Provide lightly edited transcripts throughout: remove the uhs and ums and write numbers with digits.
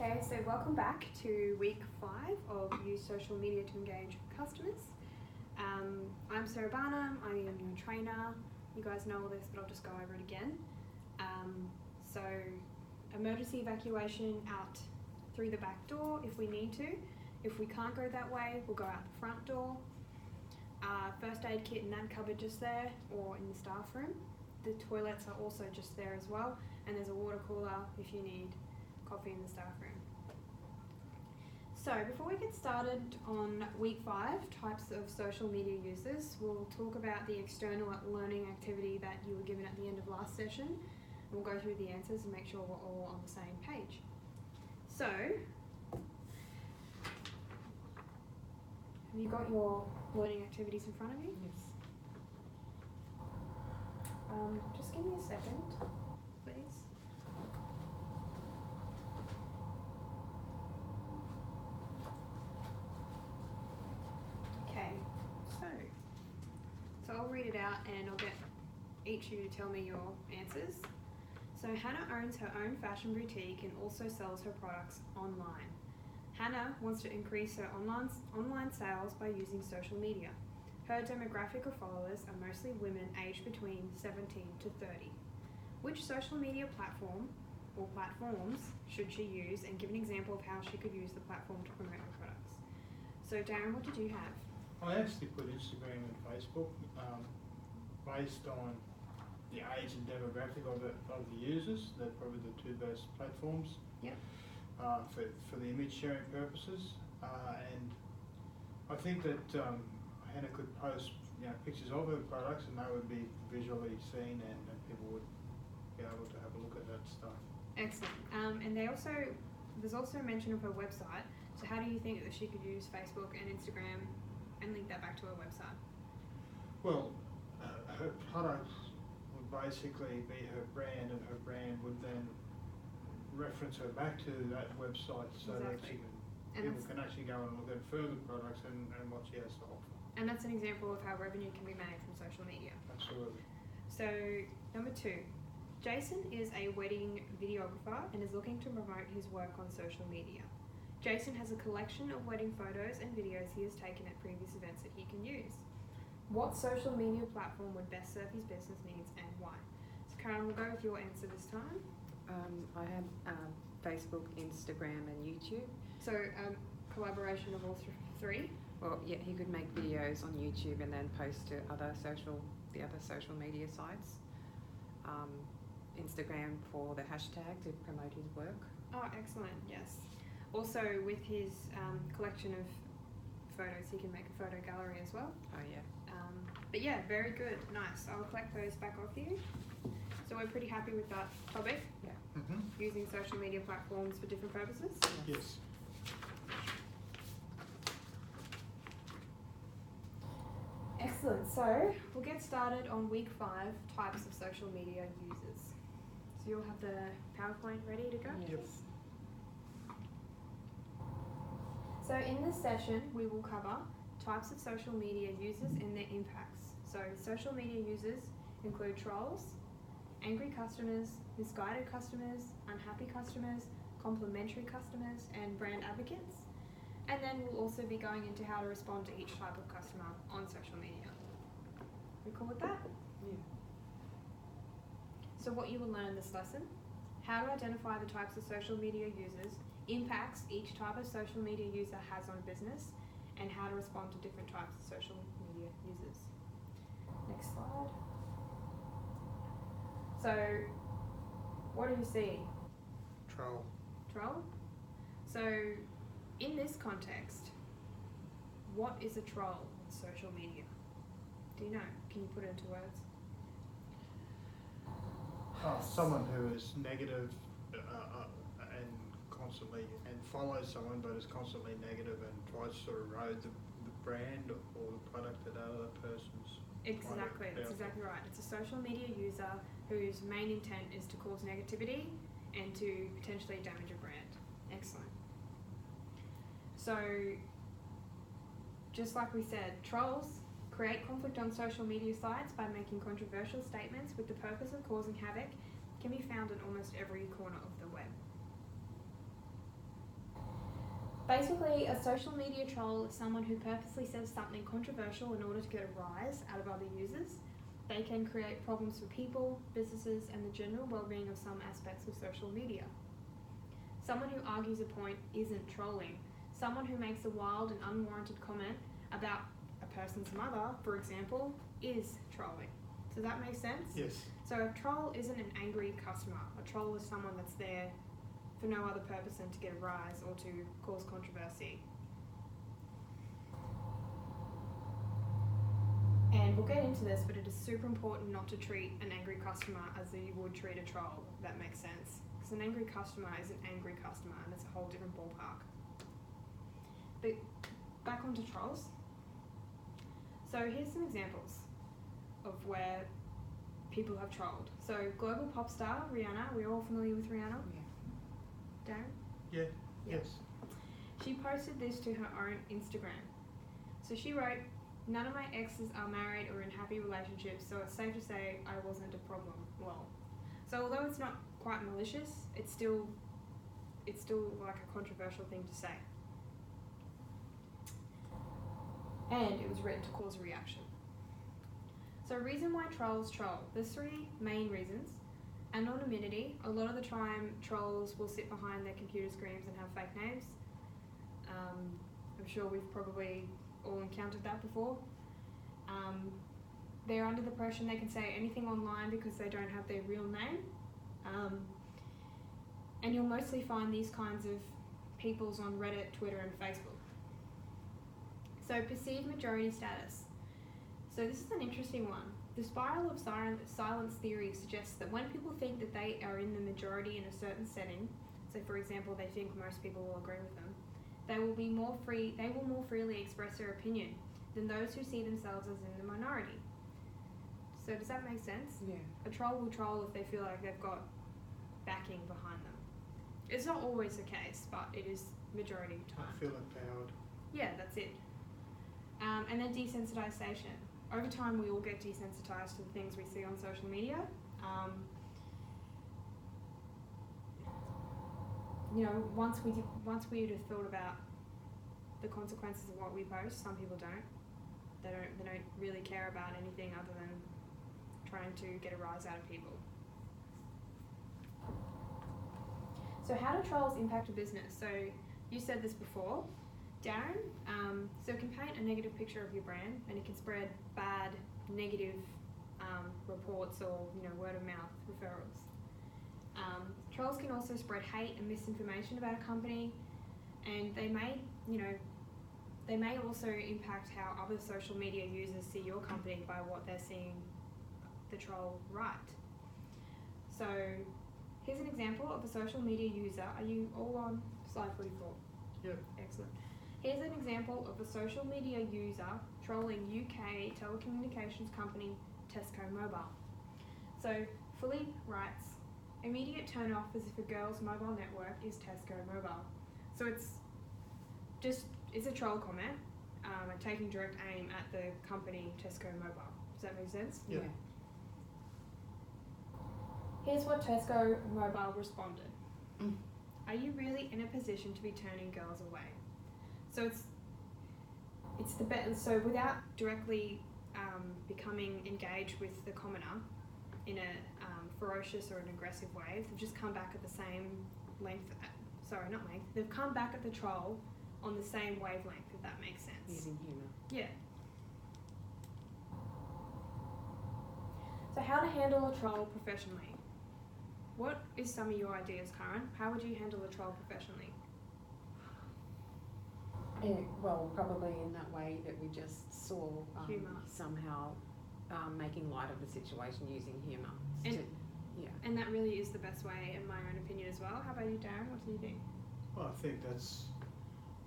Okay, so welcome back to week 5 of Use Social Media to Engage Customers. I'm Sarah Barnham, I am your trainer. You guys know all this, but I'll just go over it again. So, emergency evacuation out through the back door if we need to. If we can't go that way, we'll go out the front door. First aid kit in that cupboard just there, or in the staff room. The toilets are also just there as well, and there's a water cooler if you need coffee in the staff room. So before we get started on week 5, types of social media users, we'll talk about the external learning activity that you were given at the end of last session. We'll go through the answers and make sure we're all on the same page. So, have you got your learning activities in front of you? Yes. Just give me a second, please. Okay, so I'll read it out and I'll get each of you to tell me your answers. So Hannah owns her own fashion boutique and also sells her products online. Hannah wants to increase her online sales by using social media. Her demographic of followers are mostly women aged between 17 to 30. Which social media platform or platforms should she use, and give an example of how she could use the platform to promote her products? So Darren, what did you have? I actually put Instagram and Facebook based on the age and demographic of the users. They're probably the two best platforms. Yep. For the image sharing purposes, and I think that Hannah could post pictures of her products, and they would be visually seen, and people would be able to have a look at that stuff. Excellent. And there's also a mention of her website. So how do you think that she could use Facebook and Instagram and link that back to her website? Well, her products would basically be her brand, and her brand would then reference her back to that website, so that people can actually go and look at further products and what she has to offer. And that's an example of how revenue can be made from social media. Absolutely. So number 2, Jason is a wedding videographer and is looking to promote his work on social media. Jason has a collection of wedding photos and videos he has taken at previous events that he can use. What social media platform would best serve his business needs and why? So Karen, we'll go with your answer this time. I have Facebook, Instagram and YouTube. So collaboration of all 3? Well, yeah, he could make videos on YouTube and then post to the other social media sites. Instagram for the hashtag to promote his work. Oh, excellent, yes. Also with his collection of photos, he can make a photo gallery as well. Oh yeah. But yeah, very good, nice. I'll collect those back off you. So we're pretty happy with that topic? Yeah. Mm-hmm. Using social media platforms for different purposes? Yes. Excellent, so we'll get started on week 5, types of social media users. So you'll have the PowerPoint ready to go? Yes. So in this session, we will cover types of social media users and their impacts. So social media users include trolls, angry customers, misguided customers, unhappy customers, complimentary customers, and brand advocates. And then we'll also be going into how to respond to each type of customer on social media. We cool with that? Yeah. So what you will learn this lesson: how to identify the types of social media users, impacts each type of social media user has on business, and how to respond to different types of social media users. Next slide. So, what do you see? Troll. Troll? So, in this context, what is a troll on social media? Do you know? Can you put it into words? Someone who is negative and constantly follows someone, but is constantly negative and tries to erode the brand or the product that other person's. Exactly, that's exactly right. It's a social media user whose main intent is to cause negativity and to potentially damage a brand. Excellent. So, just like we said, trolls create conflict on social media sites by making controversial statements with the purpose of causing havoc, can be found in almost every corner of the web. Basically, a social media troll is someone who purposely says something controversial in order to get a rise out of other users. They can create problems for people, businesses, and the general well-being of some aspects of social media. Someone who argues a point isn't trolling. Someone who makes a wild and unwarranted comment about a person's mother, for example, is trolling. Does that make sense? Yes. So a troll isn't an angry customer. A troll is someone that's there for no other purpose than to get a rise or to cause controversy. And we'll get into this, but it is super important not to treat an angry customer as you would treat a troll, if that makes sense. Because an angry customer is an angry customer, and it's a whole different ballpark. But back onto trolls. So here's some examples of where people have trolled. So global pop star Rihanna, we're all familiar with Rihanna? Yeah. Darren? Yeah. Yep. Yes. She posted this to her own Instagram. So she wrote, "None of my exes are married or in happy relationships, so it's safe to say I wasn't a problem." Lol. So although it's not quite malicious, it's still like a controversial thing to say. And it was written to cause a reaction. So reason why trolls troll. There's three main reasons. Anonymity. A lot of the time trolls will sit behind their computer screens and have fake names. I'm sure we've probably all encountered that before. They're under the impression they can say anything online because they don't have their real name. And you'll mostly find these kinds of peoples on Reddit, Twitter and Facebook. So perceived majority status. So this is an interesting one. The spiral of silence theory suggests that when people think that they are in the majority in a certain setting, so for example they think most people will agree with them, they will more freely express their opinion than those who see themselves as in the minority. So does that make sense? Yeah. A troll will troll if they feel like they've got backing behind them. It's not always the case, but it is majority of the time. I feel empowered. Yeah, that's it. And then desensitization. Over time, we all get desensitized to the things we see on social media. Once we'd have thought about the consequences of what we post, some people don't. They don't really care about anything other than trying to get a rise out of people. So how do trolls impact a business? So you said this before, Darren. So it can paint a negative picture of your brand, and it can spread bad, negative reports or word of mouth referrals. Trolls can also spread hate and misinformation about a company, and they may also impact how other social media users see your company by what they're seeing the troll write. So here's an example of a social media user. Are you all on slide 44? Yep. Excellent. Here's an example of a social media user trolling UK telecommunications company Tesco Mobile. So Philippe writes, "Immediate turn off as if a girl's mobile network is Tesco Mobile." So it's a troll comment and taking direct aim at the company Tesco Mobile. Does that make sense? Yeah. Here's what Tesco Mobile responded. "Are you really in a position to be turning girls away?" So it's the best. So without directly becoming engaged with the commenter in a ferocious or an aggressive way, they've just come back at the same length. They've come back at the troll on the same wavelength, if that makes sense. Using humour. Yeah. So how to handle a troll professionally? What is some of your ideas, Karen? How would you handle a troll professionally? Well, probably in that way that we just saw, Humour. somehow making light of the situation using humour. And that really is the best way, in my own opinion as well. How about you, Darren? What do you think? Well, I think that's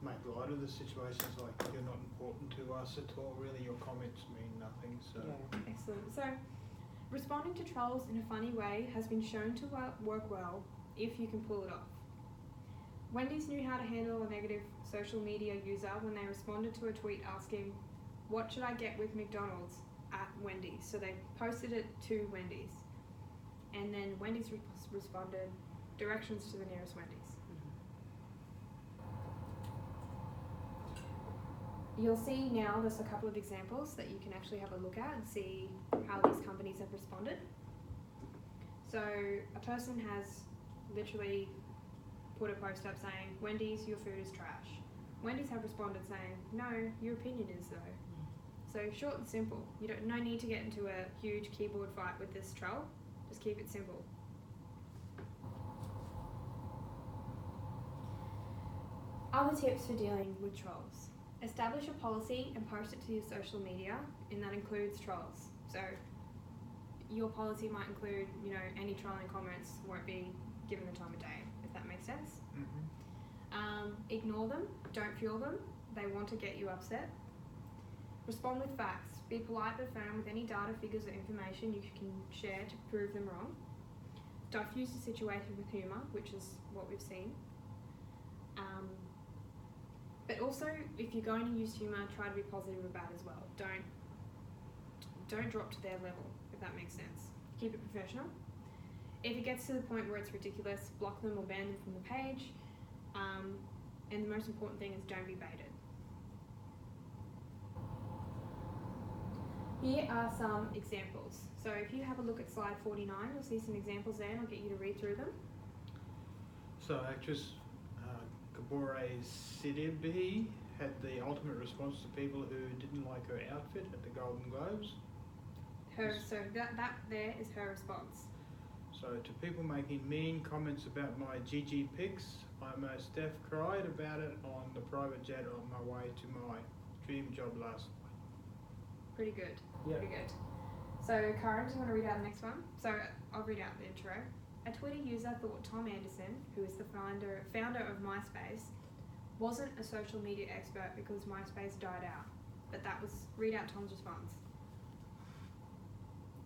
make light of the situations, like you're not important to us at all, really, your comments mean nothing, so. Yeah. Excellent. So, responding to trolls in a funny way has been shown to work well if you can pull it off. Wendy's knew how to handle a negative social media user when they responded to a tweet asking, "What should I get with McDonald's at Wendy's?" So they posted it to Wendy's. And then Wendy's responded, "Directions to the nearest Wendy's." You'll see now there's a couple of examples that you can actually have a look at and see how these companies have responded. So a person has literally put a post up saying, Wendy's, your food is trash. Wendy's have responded saying, no, your opinion is though. So short and simple. No need to get into a huge keyboard fight with this troll. Just keep it simple. Other tips for dealing with trolls. Establish a policy and post it to your social media, and that includes trolls. So your policy might include, any trolling comments won't be given the time of day, if that makes sense. Ignore them, don't fuel them. They want to get you upset. Respond with facts. Be polite but firm with any data, figures, or information you can share to prove them wrong. Diffuse the situation with humour, which is what we've seen. But also, if you're going to use humour, try to be positive about it as well. Don't drop to their level, if that makes sense. Keep it professional. If it gets to the point where it's ridiculous, block them or ban them from the page. And the most important thing is don't be baited. Here are some examples. So if you have a look at slide 49, you'll see some examples there, and I'll get you to read through them. So actress Gabore Sidibe had the ultimate response to people who didn't like her outfit at the Golden Globes. So that there is her response. So to people making mean comments about my GG pics, I most def cried about it on the private jet on my way to my dream job last night. Pretty good. Yeah. Pretty good. So Karen, do you want to read out the next one? So I'll read out the intro. A Twitter user thought Tom Anderson, who is the founder of MySpace, wasn't a social media expert because MySpace died out. But read out Tom's response.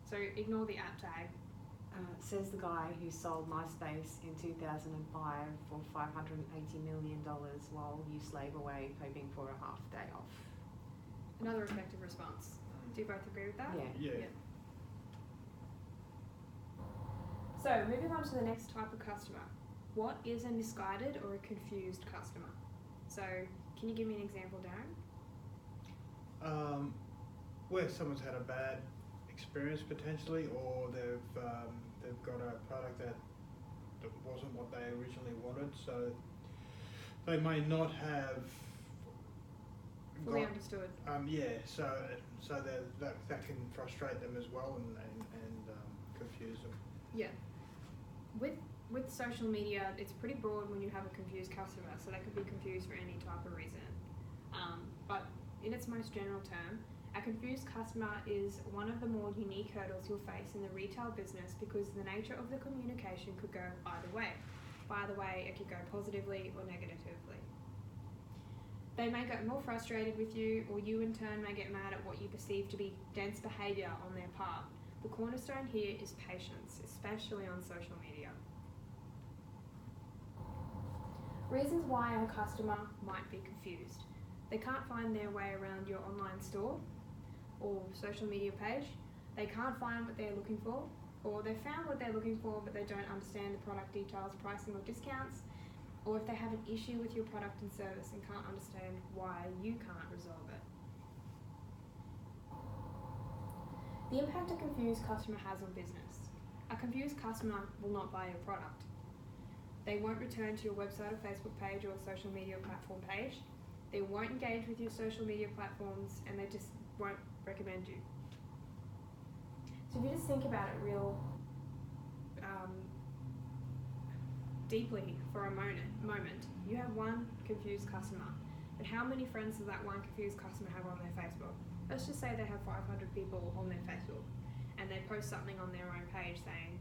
So ignore the app tag. Says the guy who sold MySpace in 2005 for $580 million while you slave away hoping for a half day off. Another effective response. Do you both agree with that? Yeah. So moving on to the next type of customer. What is a misguided or a confused customer? So can you give me an example, Darren? Where someone's had a bad experience potentially, or they've got a product that wasn't what they originally wanted, so they may not have Fully understood. So that can frustrate them as well and confuse them. Yeah. With social media, it's pretty broad when you have a confused customer, so they could be confused for any type of reason. But in its most general term, a confused customer is one of the more unique hurdles you'll face in the retail business because the nature of the communication could go either way. By the way, it could go positively or negatively. They may get more frustrated with you, or you in turn may get mad at what you perceive to be dense behaviour on their part. The cornerstone here is patience, especially on social media. Reasons why a customer might be confused. They can't find their way around your online store or social media page. They can't find what they're looking for, or they found what they're looking for but they don't understand the product details, pricing or discounts, or if they have an issue with your product and service and can't understand why you can't resolve it. The impact a confused customer has on business. A confused customer will not buy your product. They won't return to your website or Facebook page or social media platform page. They won't engage with your social media platforms, and they just won't recommend you. So if you just think about it real deeply for a moment, you have one confused customer, but how many friends does that one confused customer have on their Facebook? Let's just say they have 500 people on their Facebook, and they post something on their own page saying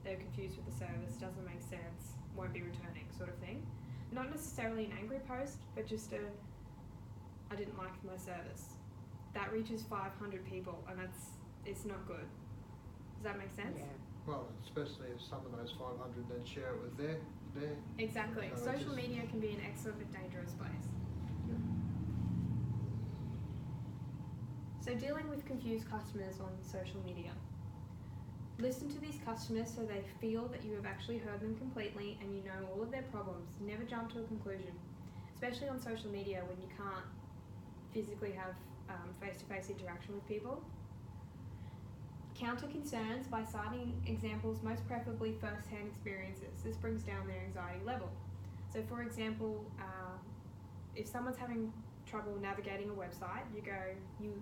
they're confused with the service, doesn't make sense, won't be returning, sort of thing. Not necessarily an angry post, but just I didn't like my service. That reaches 500 people, and it's not good. Does that make sense? Yeah. Well, especially if some of those 500 then share it with their Exactly. Social media can be an excellent but dangerous place. Yeah. So dealing with confused customers on social media. Listen to these customers so they feel that you have actually heard them completely and you know all of their problems. Never jump to a conclusion, especially on social media when you can't physically have face-to-face interaction with people. Counter concerns by citing examples, most preferably first-hand experiences. This brings down their anxiety level. So for example, if someone's having trouble navigating a website,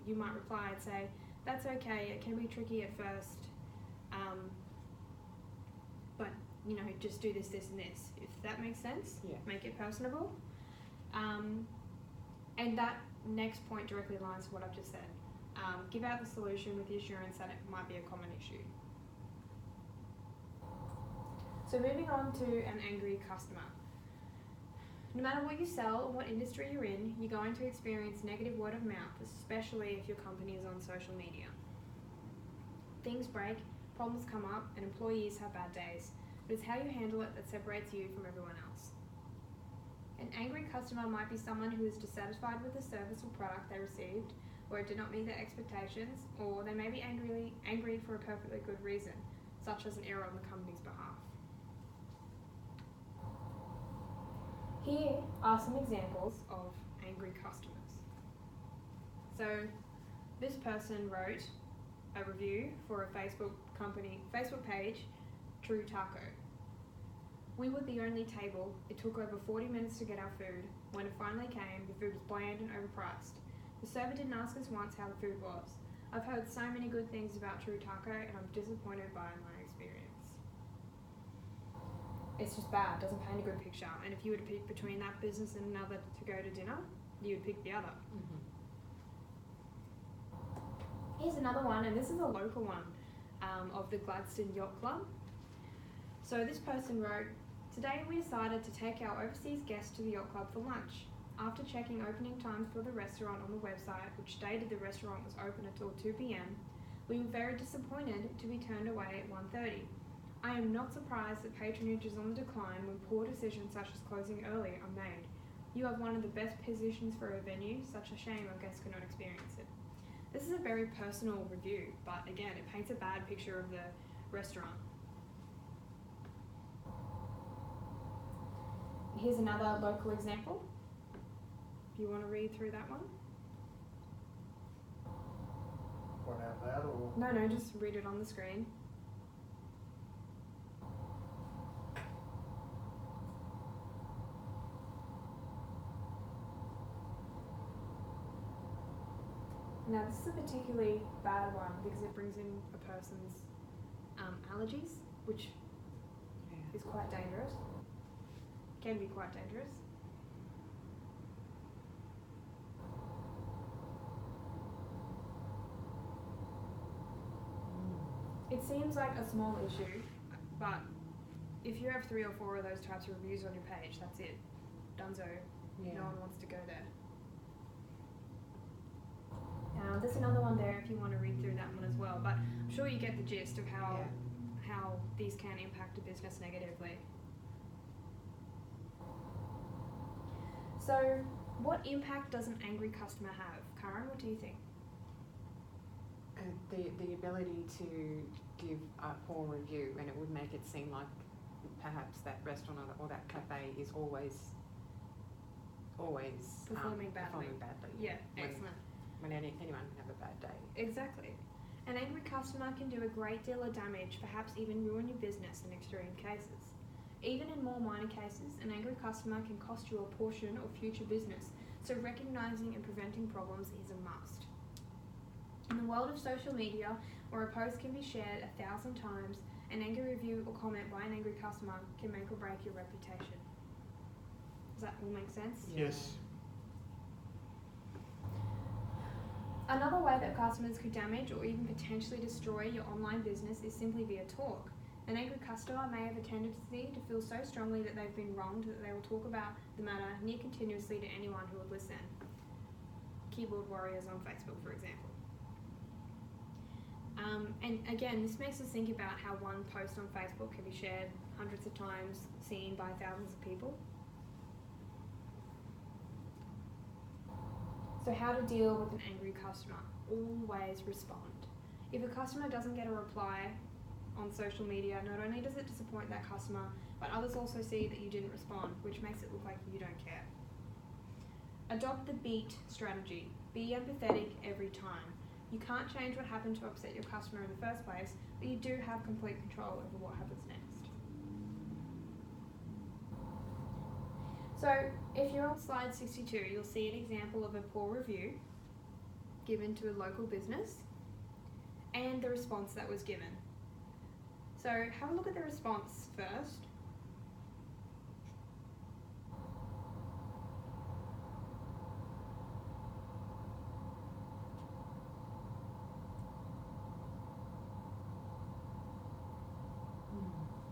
you might reply and say, that's okay, it can be tricky at first, but just do this, this and this. If that makes sense, Yeah. Make it personable. And that next point directly aligns with what I've just said. Give out the solution with the assurance that it might be a common issue. So moving on to an angry customer. No matter what you sell or what industry you're in, you're going to experience negative word of mouth, especially if your company is on social media. Things break, problems come up, and employees have bad days, but it's how you handle it that separates you from everyone else. An angry customer might be someone who is dissatisfied with the service or product they received, or it did not meet their expectations, or they may be angry for a perfectly good reason, such as an error on the company's behalf. Here are some examples of angry customers. So this person wrote a review for a Facebook page, True Taco. We were the only table. It took over 40 minutes to get our food. When it finally came, the food was bland and overpriced. The server didn't ask us once how the food was. I've heard so many good things about True Taco and I'm disappointed by my experience. It's just bad, doesn't paint a good picture. And if you were to pick between that business and another to go to dinner, you would pick the other. Mm-hmm. Here's another one, and this is a local one, of the Gladstone Yacht Club. So this person wrote, today we decided to take our overseas guests to the yacht club for lunch. After checking opening times for the restaurant on the website, which stated the restaurant was open until 2 p.m, we were very disappointed to be turned away at 1:30. I am not surprised that patronage is on the decline when poor decisions such as closing early are made. You have one of the best positions for a venue, such a shame our guests could not experience it. This is a very personal review, but again, it paints a bad picture of the restaurant. Here's another local example. If you want to read through that one. One out loud or? No, just read it on the screen. Now this is a particularly bad one because it brings in a person's allergies, which is quite dangerous. Can be quite dangerous. It seems like a small issue, but if you have 3 or 4 of those types of reviews on your page, that's it. Dunzo. Yeah. No one wants to go there. There's another one there if you want to read through that one as well, but I'm sure you get the gist of how these can impact a business negatively. So, what impact does an angry customer have? Karen, what do you think? The ability to give a poor review, and it would make it seem like perhaps that restaurant or that cafe is always Performing badly. Yeah, excellent. When anyone can have a bad day. Exactly. An angry customer can do a great deal of damage, perhaps even ruin your business in extreme cases. Even in more minor cases, an angry customer can cost you a portion of future business, so recognising and preventing problems is a must. In the world of social media, where a post can be shared 1,000 times, an angry review or comment by an angry customer can make or break your reputation. Does that all make sense? Yes. Another way that customers could damage or even potentially destroy your online business is simply via talk. An angry customer may have a tendency to feel so strongly that they've been wronged that they will talk about the matter near continuously to anyone who would listen. Keyboard warriors on Facebook, for example. And again, this makes us think about how one post on Facebook can be shared hundreds of times, seen by thousands of people. So how to deal with an angry customer? Always respond. If a customer doesn't get a reply on social media, not only does it disappoint that customer, but others also see that you didn't respond, which makes it look like you don't care. Adopt the beat strategy. Be empathetic every time. You can't change what happened to upset your customer in the first place, but you do have complete control over what happens next. So, if you're on slide 62, you'll see an example of a poor review given to a local business and the response that was given. So, have a look at the response first.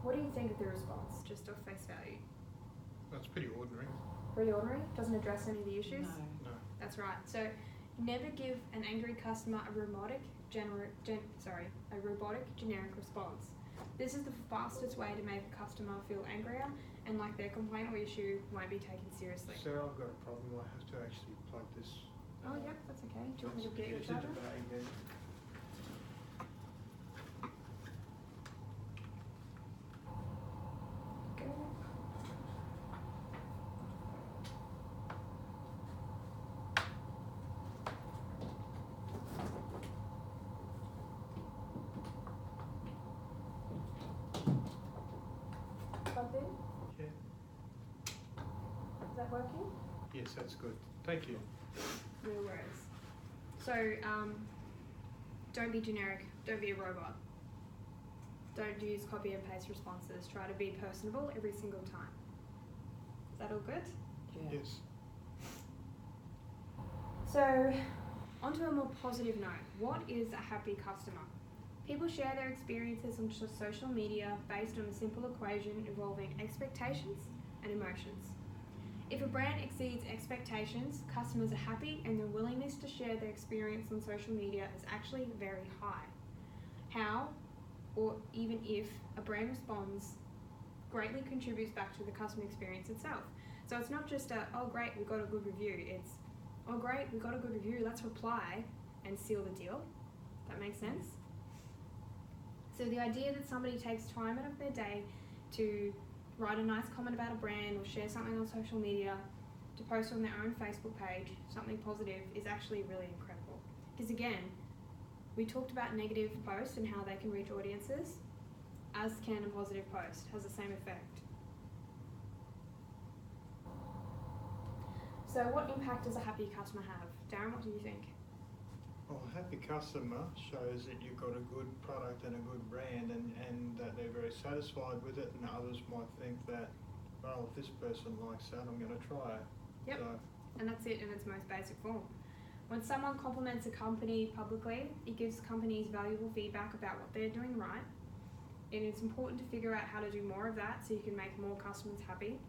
What do you think of the response, just off face value? That's pretty ordinary. Pretty ordinary? Doesn't address any of the issues? No. That's right. So, never give an angry customer a robotic generic response. This is the fastest way to make a customer feel angrier and like their complaint or issue won't be taken seriously. Sarah, I've got a problem. I have to actually plug this. Oh, yeah, that's okay. Do you want me to get your It's in charger? the bag then. Go. Plugged in? Yeah. Is that working? Yes, that's good. Thank you. No worries. So, don't be generic. Don't be a robot. Don't use copy and paste responses. Try to be personable every single time. Is that all good? Yeah. Yes. So, onto a more positive note. What is a happy customer? People share their experiences on social media based on a simple equation involving expectations and emotions. If a brand exceeds expectations, customers are happy and their willingness to share their experience on social media is actually very high. How, or even if, a brand responds greatly contributes back to the customer experience itself. So it's not just a, oh great, we got a good review. It's, oh great, we got a good review, let's reply and seal the deal. That makes sense? So the idea that somebody takes time out of their day to write a nice comment about a brand or share something on social media, to post on their own Facebook page, something positive, is actually really incredible. Because again, we talked about negative posts and how they can reach audiences, as can a positive post, has the same effect. So what impact does a happy customer have? Darren, what do you think? Well, a happy customer shows that you've got a good product and a good brand and that they're very satisfied with it, and others might think that, well, if this person likes that, I'm going to try it. Yep. So, And that's it in its most basic form. When someone compliments a company publicly, it gives companies valuable feedback about what they're doing right. And it's important to figure out how to do more of that so you can make more customers happy.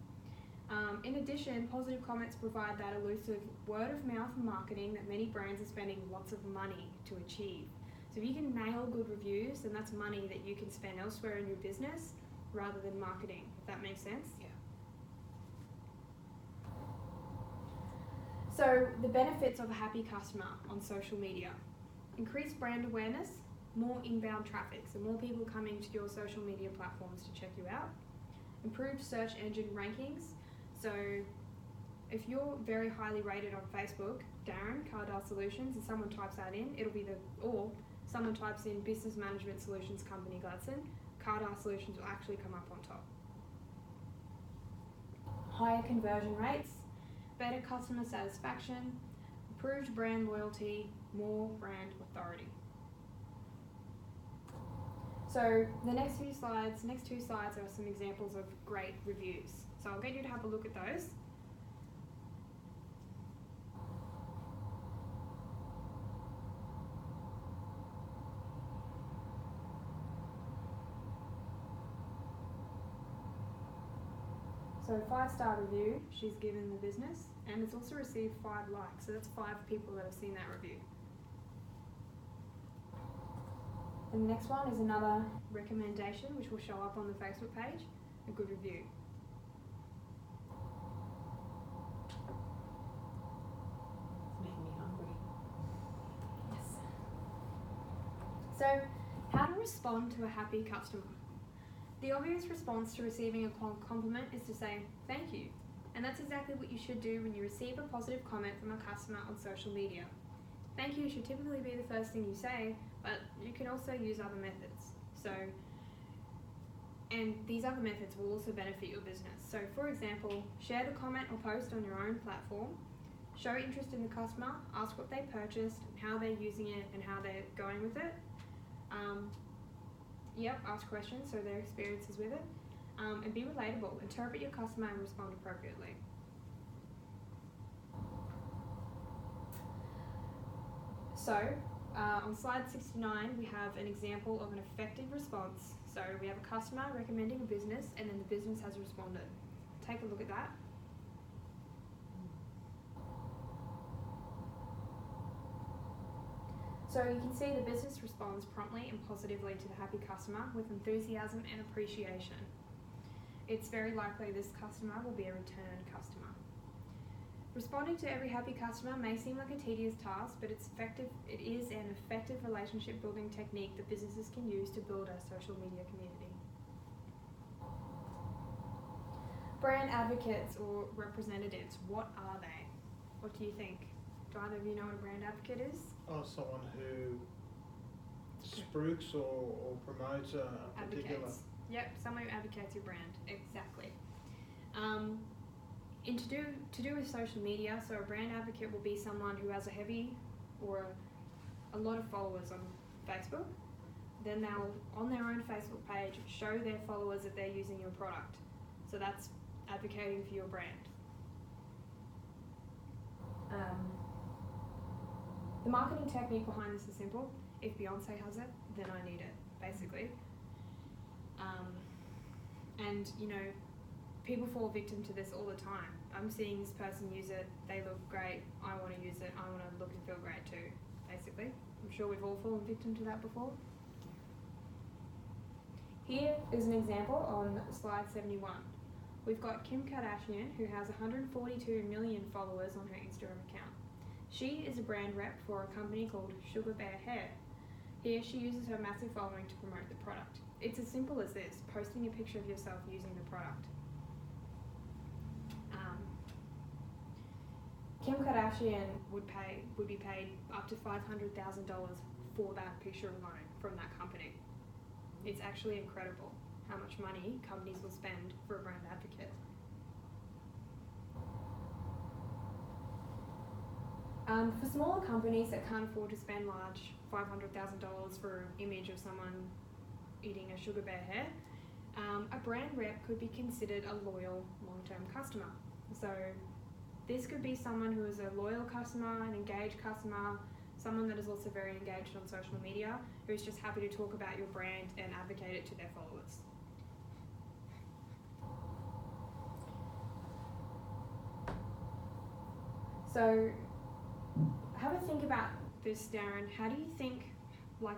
In addition, positive comments provide that elusive word-of-mouth marketing that many brands are spending lots of money to achieve. So if you can nail good reviews, then that's money that you can spend elsewhere in your business rather than marketing, if that makes sense. Yeah. So the benefits of a happy customer on social media: increased brand awareness, more inbound traffic, so more people coming to your social media platforms to check you out, improved search engine rankings. So if you're very highly rated on Facebook, Darren, Cardar Solutions, and someone types that in, it'll be or someone types in Business Management Solutions Company Gladstone, Cardar Solutions will actually come up on top. Higher conversion rates, better customer satisfaction, improved brand loyalty, more brand authority. So the next two slides are some examples of great reviews. So I'll get you to have a look at those. So 5-star review, she's given the business, and it's also received 5 likes. So that's 5 people that have seen that review. And the next one is another recommendation, which will show up on the Facebook page, a good review. It's making me hungry. Yes. So, how to respond to a happy customer? The obvious response to receiving a compliment is to say thank you And that's exactly what you should do when you receive a positive comment from a customer on social media. Thank you should typically be the first thing you say, but you can also use other methods. And these other methods will also benefit your business. So for example, share the comment or post on your own platform, show interest in the customer, ask what they purchased, how they're using it and how they're going with it. Ask questions, so their experiences with it. And be relatable, interpret your customer and respond appropriately. So, on slide 69, we have an example of an effective response. So we have a customer recommending a business and then the business has responded. Take a look at that. So you can see the business responds promptly and positively to the happy customer with enthusiasm and appreciation. It's very likely this customer will be a return customer. Responding to every happy customer may seem like a tedious task, but it is an effective relationship building technique that businesses can use to build a social media community. Brand advocates or representatives, what are they? What do you think? Do either of you know what a brand advocate is? Someone who spruiks or promotes a particular... Advocates. Yep, someone who advocates your brand, exactly. And to do with social media, so a brand advocate will be someone who has a lot of followers on Facebook. Then they'll, on their own Facebook page, show their followers that they're using your product. So that's advocating for your brand. The marketing technique behind this is simple. If Beyonce has it, then I need it, basically. And people fall victim to this all the time. I'm seeing this person use it, they look great, I want to use it, I want to look and feel great too, basically. I'm sure we've all fallen victim to that before. Here is an example on slide 71. We've got Kim Kardashian, who has 142 million followers on her Instagram account. She is a brand rep for a company called Sugar Bear Hair. Here she uses her massive following to promote the product. It's as simple as this, posting a picture of yourself using the product. Kim Kardashian would be paid up to $500,000 for that picture alone from that company. It's actually incredible how much money companies will spend for a brand advocate. For smaller companies that can't afford to spend large $500,000 for an image of someone eating a Sugar Bear hair, a brand rep could be considered a loyal long-term customer. So this could be someone who is a loyal customer, an engaged customer, someone that is also very engaged on social media, who's just happy to talk about your brand and advocate it to their followers. So have a think about this, Darren. How do you think, like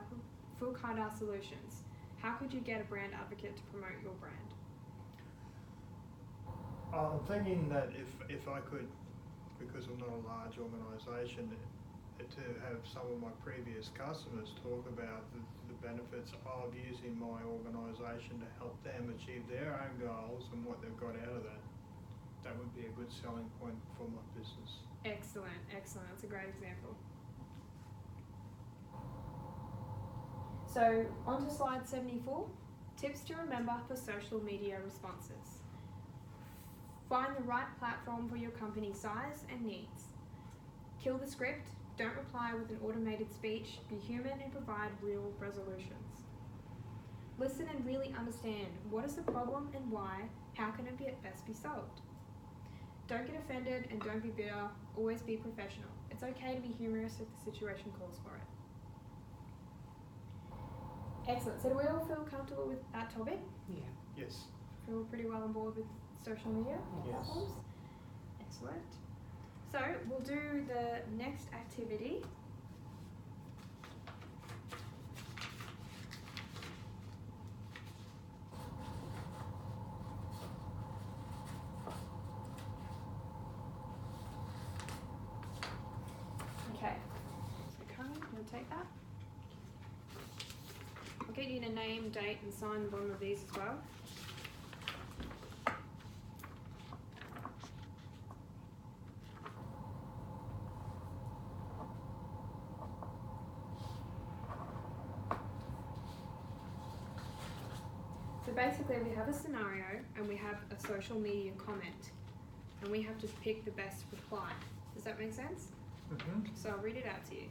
for Kardar Solutions, how could you get a brand advocate to promote your brand? I'm thinking that if I could, because I'm not a large organisation, to have some of my previous customers talk about the benefits of using my organisation to help them achieve their own goals and what they've got out of that. That would be a good selling point for my business. Excellent, excellent. That's a great example. So on to slide 74, tips to remember for social media responses. Find the right platform for your company's size and needs. Kill the script, don't reply with an automated speech, be human and provide real resolutions. Listen and really understand what is the problem and why, how can it best be solved. Don't get offended and don't be bitter, always be professional. It's okay to be humorous if the situation calls for it. Excellent, so do we all feel comfortable with that topic? Yeah. Yes. Feel pretty well on board with social media platforms? Excellent. So we'll do the next activity. Okay, so Connie, you want to take that? I'll get you to name, date and sign the bottom of these as well. So basically we have a scenario and we have a social media comment and we have to pick the best reply. Does that make sense? Mm-hmm. So I'll read it out to you.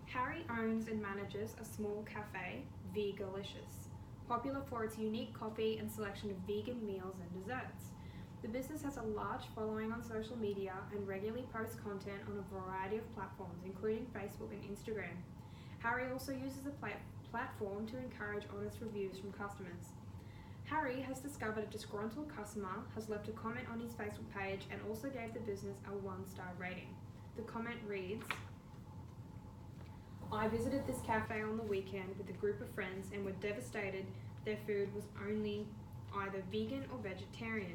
Harry owns and manages a small cafe, Vegalicious, popular for its unique coffee and selection of vegan meals and desserts. The business has a large following on social media and regularly posts content on a variety of platforms, including Facebook and Instagram. Harry also uses the platform to encourage honest reviews from customers. Harry has discovered a disgruntled customer has left a comment on his Facebook page and also gave the business a 1-star rating. The comment reads, I visited this cafe on the weekend with a group of friends and were devastated their food was only either vegan or vegetarian.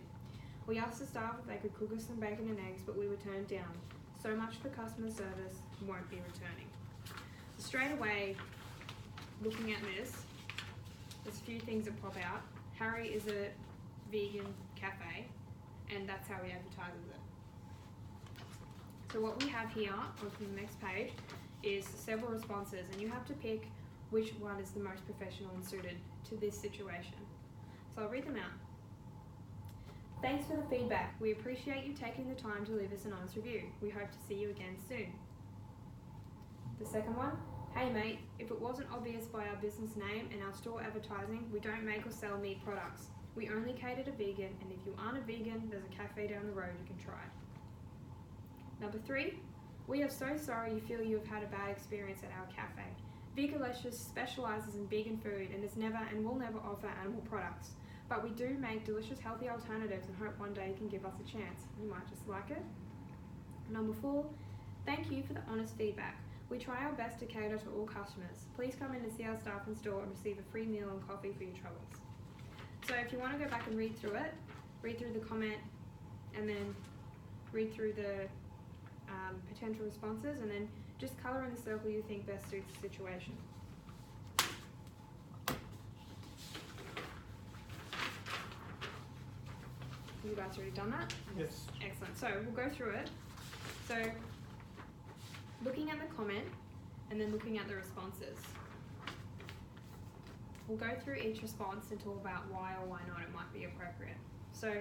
We asked the staff if they could cook us some bacon and eggs, but we were turned down. So much for customer service, won't be returning. So straight away, looking at this, there's a few things that pop out. Harry is a vegan cafe, and that's how he advertises it. So what we have here on the next page is several responses, and you have to pick which one is the most professional and suited to this situation. So I'll read them out. Thanks for the feedback. We appreciate you taking the time to leave us an honest review. We hope to see you again soon. The second one, hey mate, if it wasn't obvious by our business name and our store advertising, we don't make or sell meat products. We only cater to vegan, and if you aren't a vegan, there's a cafe down the road you can try. Number 3, we are so sorry you feel you have had a bad experience at our cafe. Vegalicious specialises in vegan food and is never and will never offer animal products. But we do make delicious healthy alternatives and hope one day you can give us a chance. You might just like it. Number 4, thank you for the honest feedback. We try our best to cater to all customers. Please come in and see our staff in store and receive a free meal and coffee for your troubles. So if you want to go back and read through it, read through the comment and then read through the potential responses and then just colour in the circle you think best suits the situation. You guys already done that? Yes. Excellent. So we'll go through it. So looking at the comment and then looking at the responses. We'll go through each response and talk about why or why not it might be appropriate. So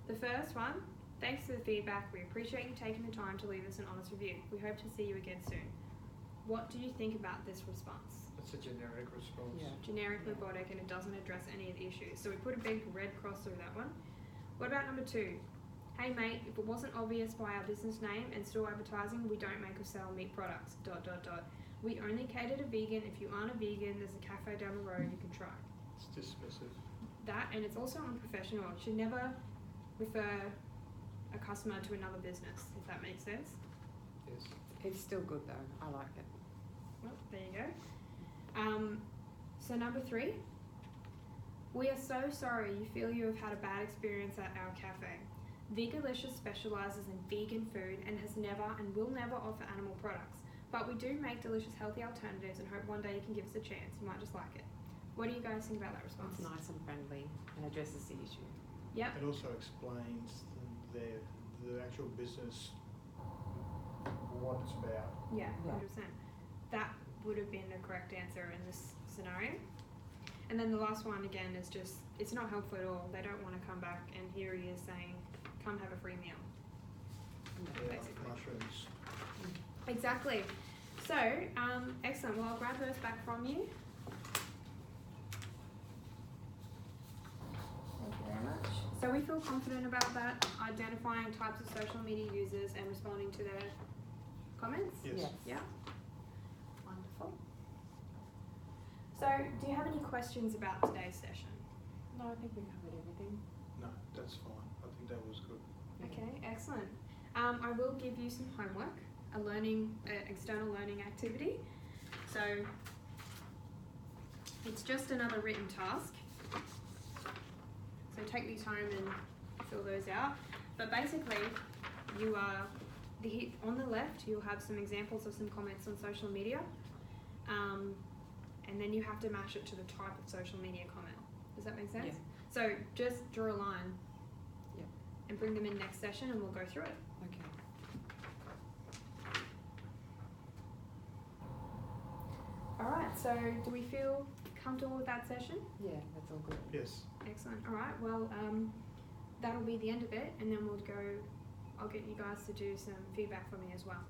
the first one, thanks for the feedback. We appreciate you taking the time to leave us an honest review. We hope to see you again soon. What do you think about this response? It's a generic response. Yeah. Generic, robotic, and it doesn't address any of the issues. So we put a big red cross through that one. What about number 2? Hey mate, if it wasn't obvious by our business name and store advertising, we don't make or sell meat products, ... We only cater to vegan. If you aren't a vegan, there's a cafe down the road you can try. It's dismissive. That, and it's also unprofessional. You should never refer a customer to another business, if that makes sense. Yes. It's still good though. I like it. Well, there you go. So number 3, we are so sorry you feel you have had a bad experience at our cafe. Vegalicious specialises in vegan food and has never and will never offer animal products. But we do make delicious healthy alternatives and hope one day you can give us a chance. You might just like it. What do you guys think about that response? It's nice and friendly and addresses the issue. Yep. It also explains the actual business, what it's about. Yeah, Yeah. 100%. That would have been the correct answer in this scenario. And then the last one again is just, it's not helpful at all. They don't want to come back and here he is saying, come have a free meal. Yeah, Basically. mushrooms. Exactly. So, excellent. Well, I'll grab those back from you. Thank you very much. So we feel confident about that, identifying types of social media users and responding to their comments? Yes. Yeah. Wonderful. So, do you have any questions about today's session? No, I think we covered everything. No, that's fine. I think that was good. Okay, excellent. I will give you some homework, external learning activity. So it's just another written task. So take these home and fill those out. But basically, you are on the left. You'll have some examples of some comments on social media, and then you have to match it to the type of social media comment. Does that make sense? Yeah. So just draw a line. Yeah. And bring them in next session, and we'll go through it. Okay. All right, so do we feel comfortable with that session? Yeah, that's all good. Yes. Excellent. All right. Well, that'll be the end of it, and then I'll get you guys to do some feedback for me as well.